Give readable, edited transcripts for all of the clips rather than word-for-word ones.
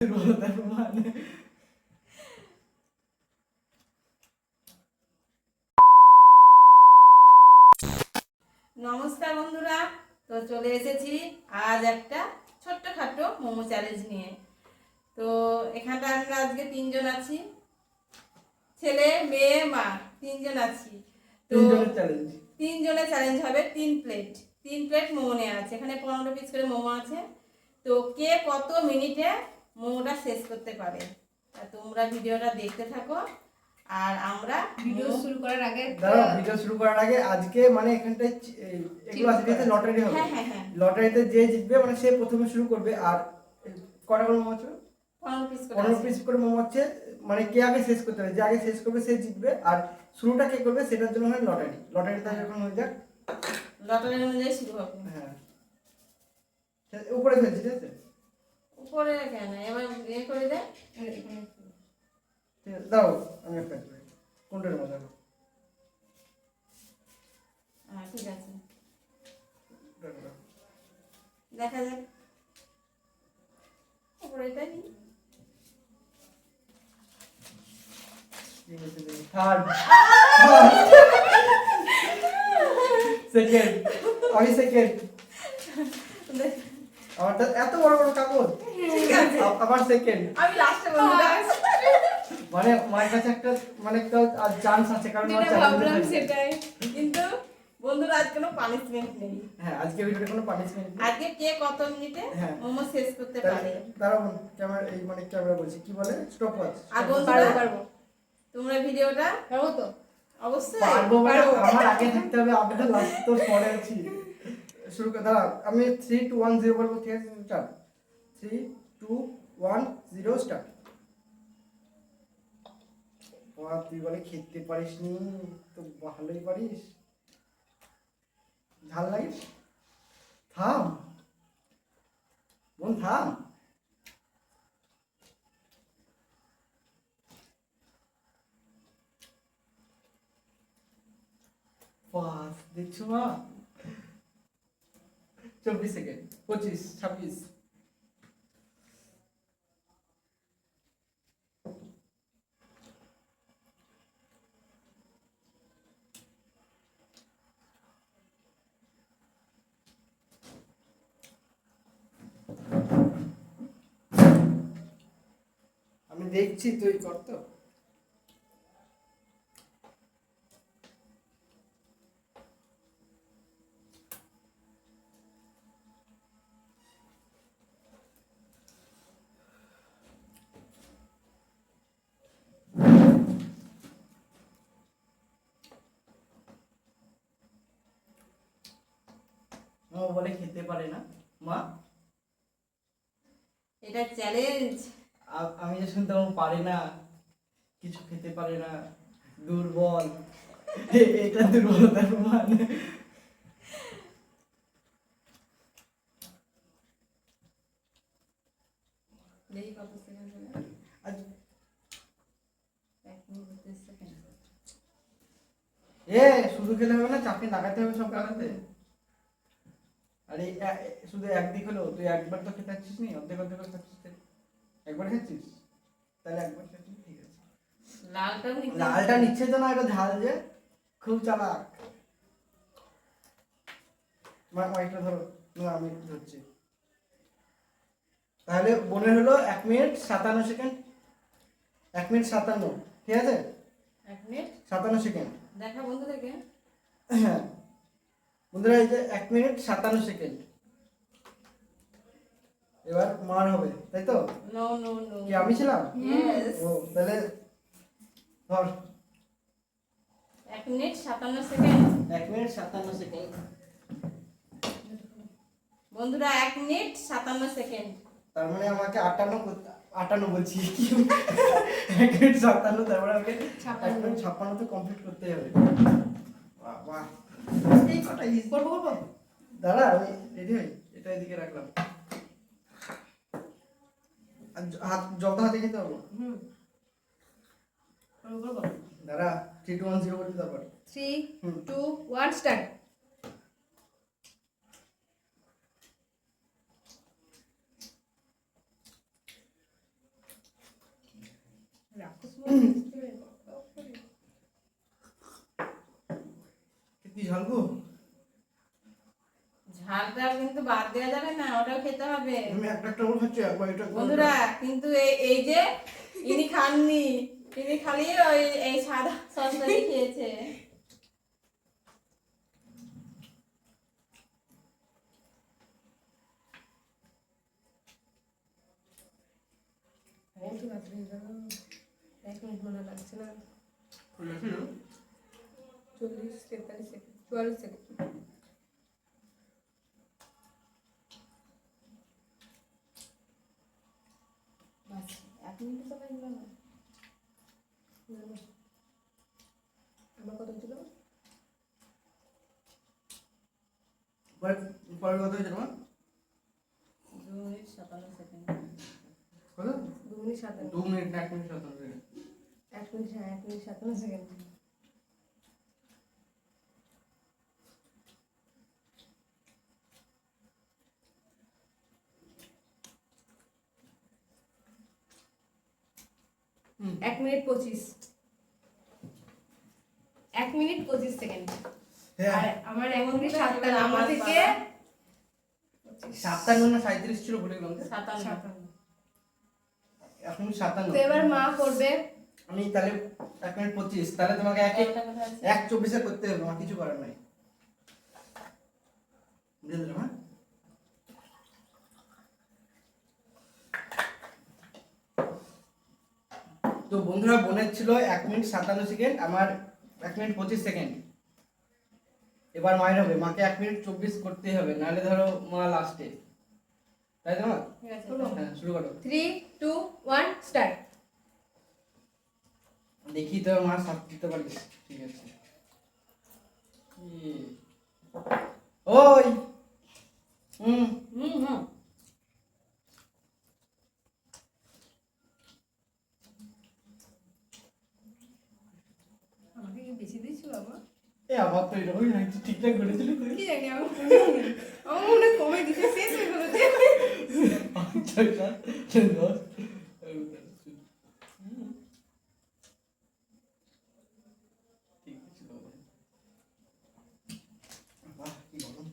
নমস্কার বন্ধুরা, তো চলে এসেছি আজ একটা ছোট্টখাটো মোমো চ্যালেঞ্জ নিয়ে। তো এখানটা আমরা আজকে তিনজন আছি, ছেলে মেয়ে মা তিনজন আছি। তো তিনজনের চ্যালেঞ্জ হবে 3 প্লেট মোমো নেওয়া আছে। এখানে 15 পিস করে মোমো আছে। তো কে কত মিনিটে মোমোটা শেষ করতে পারে, তোমরা ভিডিওটা দেখতে থাকো। আর আমরা ভিডিও শুরু করার আগে আজকে মানে এখানটায় এগুলো আজকে লটারি হবে। হ্যাঁ, লটারিতে যে জিতবে মানে সে প্রথমে শুরু করবে। আর কটা করে মোমো আছে? 15 পিস করে মোমো আছে। মানে কে আগে শেষ করতে হবে, যে আগে শেষ করবে সে জিতবে। আর শুরুটা কে করবে সেটার জন্য হয় লটারিটা যখন হয়ে যাক, লটারি অনুযায়ী শুরু হবে। হ্যাঁ, উপরে ফেলছি, ঠিক আছে? উপরে কেন, এবার ইয়ে করে দে। ঠিক আছে, দাও আমি একটা করি। কোনটার মধ্যে? হ্যাঁ, ঠিক আছে, দেখা যাক। উপরেটা নি, থার্ড, সেকেন্ড, আমি সেকেন্ড। আমার তো এত বড় বড় কাগজ। ঠিক আছে, আবার সেকেন্ড, আমি লাস্টে বলবো। মানে আমার কাছে একটা মানে একটা চান্স আছে, কারণ আমার ভাবলাম সেটাই। কিন্তু বন্ধুরা, আজ কোনো পানিশমেন্ট নেই। হ্যাঁ, আজকে ভিডিওতে কোনো পানিশমেন্ট নেই। আজকে কে কত মিনিটে মোমো শেষ করতে পারে। দাঁড়াও, ক্যামেরা এই মানে ক্যামেরা বলছি, কি বলে, স্টপ ওয়াচ। আর পারবো। তোমরা ভিডিওটা পারবো তো? অবশ্যই পারবো। আমার আগে থাকতে হবে, আমি তো লাস্ট তো পরে আছি। শুরু করে দাঁড়া, আমি 3 2 1 0 বলবো, ঠিক আছে? স্টার্ট। 3 2 1 0 স্টার্ট। বাবা, তুই বলে খেতে পারিস নি, তো ভালোই পারিস। ঝাল লাগিস, থাম বোন, থাম। বাস, দেখছো মা? 24 সেকেন্ড, 25 26। আমি দেখছি, তুই কর তো। ও বলে খেতে পারে না মা, এটা চ্যালেঞ্জ। আমি যে শুনতাম পারে না, কিছু খেতে পারে না, দুর্বল। এটা দুর্বলতার প্রমাণ। দেখি কত সেকেন্ড হলো। আজ 1 মিনিট 30 সেকেন্ড। শুধু খেলে হবে না, চাকরি লাগাতে হবে সব কাজে। আরে শুধু একদিক হলো, তুই একবার তো খেতে পাচ্ছিস নি, অর্ধেক অর্ধেক করে খাচ্ছিস। একবার খাচ্ছিস, তাহলে একবার খাচ্ছিস, ঠিক আছে। লালটা নিচ্ছে তো না, এটা ঝাল যে, খুব চালাক। মাইকটা ধরো, আমি ধরছি। তাহলে বোনের হলো 1 মিনিট 57 সেকেন্ড। 1 মিনিট 57, ঠিক আছে? 1 মিনিট 57 সেকেন্ড দেখা বন্ধু থেকে। হ্যাঁ বন্ধুরা, এই যে 1 মিনিট 57 সেকেন্ড। এবার মার হবে, তাই তো? নো নো নো, কি আমি ছিলাম? यस। ও তাহলে ধর। 1 মিনিট 57 সেকেন্ড। 1 মিনিট 57 সেকেন্ড বন্ধুরা, 1 মিনিট 57 সেকেন্ড। তার মানে আমাকে 58 বলছি, 1 মিনিট 57, তারপরে আমাকে 1 মিনিট 56 তে কমপ্লিট করতে হবে। বাহ, এই কটা ইজ করবো। দাঁড়া, আমি রেডি হই। এটা এদিকে রাখলাম। হাত যত হাতে খেতে হবে। দাঁড়া, 3 2 1 0 বলি, তারপর 3 2 1 স্টার্ট। কি ঝাল গো? ঝালটা কিন্তু বাদ দেওয়া যাবে না, ওটাও খেতে হবে। তুমি একটা করে খাচ্ছ, একবার এটা বন্ধুরা কিন্তু এই যে ইনি খাননি, ইনি খালি ওই এই সাদা সসটা খেয়েছে। এক মিনিট মনে লাগছে না, 40-43 সেকেন্ড, 44 সেকেন্ড। বাস, 1 মিনিট তো লাগলো না। আমার কত ছিল? পরে কত হয়েছে তোমার? 2 মিনিট 57 সেকেন্ড। কত? 2 মিনিট 57। 2 মিনিট না 1 মিনিট 57 সেকেন্ড। 1 মিনিট, হ্যাঁ 1 মিনিট 57 সেকেন্ড। হুম। 1 মিনিট 25। 1 minute 25 second. আর আমার 1 মিনিট 57, আমার থেকে 57 না 37 ছিল ভুলে গেলাম। 57। এখন 57। তো এবার মা করবে। আমি তাহলে 1 মিনিট 25, তাহলে তোমাকে 1:24 এ করতে হবে, আমার কিছু করার নাই। বুঝে দিলাম, হ্যাঁ? তো বন্ধুরা, বোনের ছিল 1 মিনিট 57 সেকেন্ড, আমার 1 মিনিট 25 সেকেন্ড। এবার মায়ের হবে, মাকে 1 মিনিট 24 করতেই হবে, নাহলে ধরো মা লাস্টে, তাই তো? ঠিক আছে, হ্যাঁ, শুরু করো। 3 2 1 স্টার্ট। দেখি তো মা সাথ দিতে পারিস। ঠিক আছে। ওই হুম হুম হুম। আমাকে কি বেশি দিয়েছো বাবা? এ আমার তো এরকমই লাগছে, ঠিকঠাক করেছিল তো? কি জানি, আমার মনে কমে দিতে শেষ হয়ে গেল যে। আচ্ছা দশ। ঠিক আছে বাবা। বাহ, কি গরম।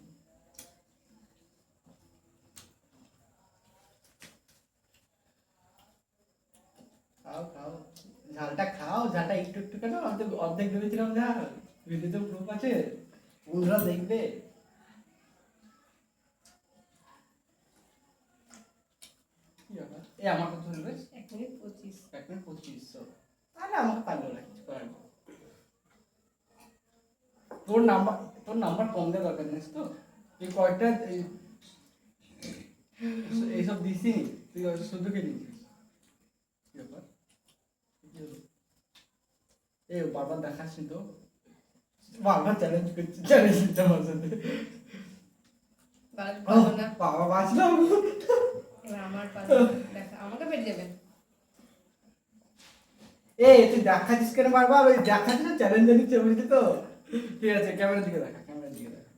খাও খাও, ঝালটা খাও, ঝালটা একটু একটু কেন, আমি তো অর্ধেক ভেবেছিলাম ঝাল। ভিডিওতে প্রুফ আছে, বন্ধুরা দেখবে। কি ব্যাপার? এ আমার কত হলো? 1 মিনিট 25। 1 মিনিট 25। তাহলে আমাকে পারলো না, কিছু করার নেই। তোর নাম্বার কম দেওয়া দরকার নেই তো? তুই কয়েকটা এইসব দিসি, তুই শুধু কে নিয়েছিস? কি ব্যাপার? এ বারবার দেখাচ্ছি তো, বারবার চ্যালেঞ্জ করছি, চ্যালেঞ্জ দিতে আমার সাথে। বাবা বাঁচলাম। এবার আমার পালা, দেখা আমাকে পেট দেবেন। তুই দেখাচ্ছিস কেন বারবার? ওই দেখাচ্ছিস না, চ্যালেঞ্জ নিচ্ছে, বুঝলি তো? ঠিক আছে, ক্যামেরার দিকে দেখা, ক্যামেরার দিকে দেখা।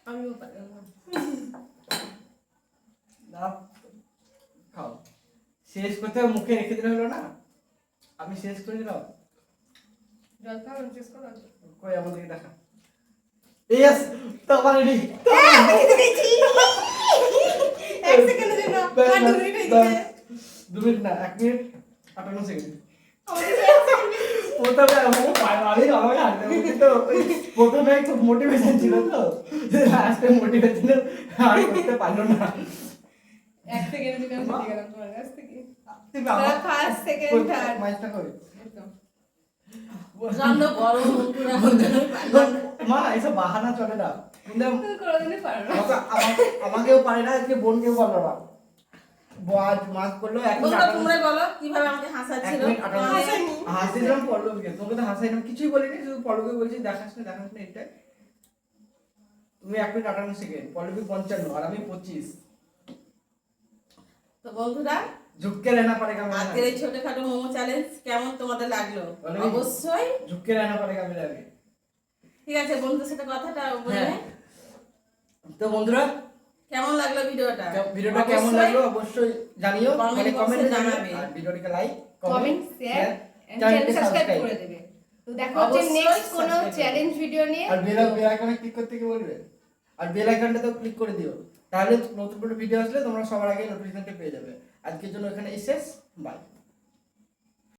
আমিও পারলাম না। খাও, শেষ করতে হবে, মুখে রেখে দিলে হলো না? আমি শেষ করে দিলাম। জল খাও, শেষ করো। কই আমাদেরকে দেখা। ইয়েস, তো রেডি। 1 সেকেন্ডের জন্য আর 2 মিনিট হয়ে গেছে। 2 মিনিট না, 1 মিনিট 58 সেকেন্ড। প্রথমে খুব মোটিভেশন ছিল তো, লাস্টে মোটিভেশন আর করতে পারলো না। 1 সেকেন্ডের জন্য আমি গেলাম তোমার কাছ থেকে। তুই বাবা ফার্স্ট সেকেন্ড থার্ড মাইকটা কই? জানো গরম পুরো মা, এসব বাহানা চলে না। কিন্তু তুমি কোনোদিনই পারো না। আমাকেও পারে না, আজকে বোনকেও পারলো না। আজ মাস করলো। বন্ধুরা তোমরাই বলো কিভাবে আমাকে হাসাচ্ছিল। হাসিলাম পল্লবীকে, তোকে তো হাসাইলাম, কিছুই বলিনি, শুধু পল্লবীকে বলছি দেখাস না এটা। তুমি 1 মিনিট 58 সেকেন্ড, পল্লবী 55 আর আমি 25। তো বন্ধুরা, ঝুঁককে रहना पड़ेगा मेरा। আজকের এই ছোটখাটো মোমো চ্যালেঞ্জ কেমন তোমাদের লাগলো অবশ্যই ঝুঁককে रहना पड़ेगा मेरा আগে। ঠিক আছে, বন্ধুদের সাথে কথাটা বলে। তো বন্ধুরা, কেমন লাগলো ভিডিওটা কেমন লাগলো অবশ্যই জানিও, মানে কমেন্টে জানাবে। আর ভিডিওটাকে লাইক কমেন্ট শেয়ার চ্যানেলকে সাবস্ক্রাইব করে দেবে। তো দেখা হচ্ছে অবশ্যই নেক্সট কোনো subscribe চ্যালেঞ্জ ভিডিও নিয়ে। আর বেল আইকনে ক্লিক করতে কি বলবে, আর বেল আইকনটা তো ক্লিক করে দিও, তাহলে নতুন কোনো ভিডিও আসলে তোমরা সবার আগে নোটিফিকেশনটা পেয়ে যাবে। আজকের জন্য এখানে শেষ, বাই।